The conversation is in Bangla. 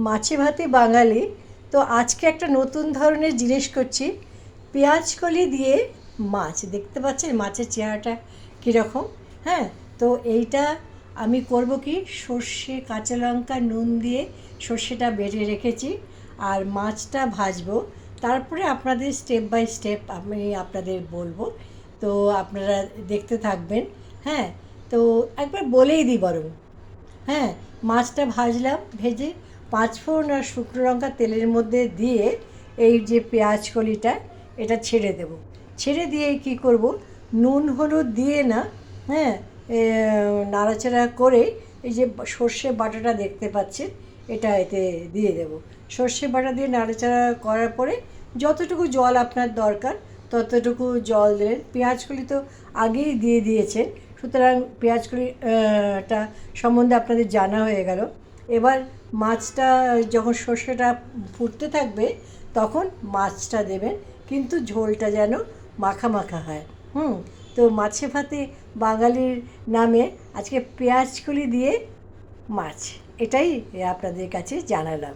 মাছে ভাতে বাঙালি। তো আজকে একটা নতুন ধরনের জিনিস করছি, পেঁয়াজকলি দিয়ে মাছ। দেখতে পাচ্ছেন মাছের চেহারাটা কীরকম? হ্যাঁ, তো এইটা আমি করব কি, সর্ষে কাঁচা লঙ্কা নুন দিয়ে সর্ষেটা বেটে রেখেছি, আর মাছটা ভাজবো। তারপরে আপনাদের স্টেপ বাই স্টেপ আমি আপনাদের বলবো, তো আপনারা দেখতে থাকবেন। হ্যাঁ, তো একবার বলেই দিই বরং। হ্যাঁ, মাছটা ভাজলাম, ভেজে পাঁচফোড়ন আর শুকনো লঙ্কা তেলের মধ্যে দিয়ে এই যে পেঁয়াজ কলিটা এটা ছেড়ে দেব। ছেড়ে দিয়ে কী করব, নুন হলুদ দিয়ে না, হ্যাঁ, নাড়াচাড়া করে এই যে সর্ষে বাটাটা দেখতে পাচ্ছেন এটা এতে দিয়ে দেব। সর্ষে বাটা দিয়ে নাড়াচাড়া করার পরে যতটুকু জল আপনার দরকার ততটুকু জল দেবেন। পেঁয়াজকলি তো আগেই দিয়ে দিয়েছেন, সুতরাং পেঁয়াজকলিটা সম্বন্ধে আপনাদের জানা হয়ে গেল। এবার মাছটা যখন সর্ষেটা ফুটতে থাকবে তখন মাছটা দেবেন, কিন্তু ঝোলটা যেন মাখা মাখা হয়। তো মাছে ভাতে বাঙালির নামে আজকে পেঁয়াজকলি দিয়ে মাছ, এটাই আপনাদের কাছে জানালাম।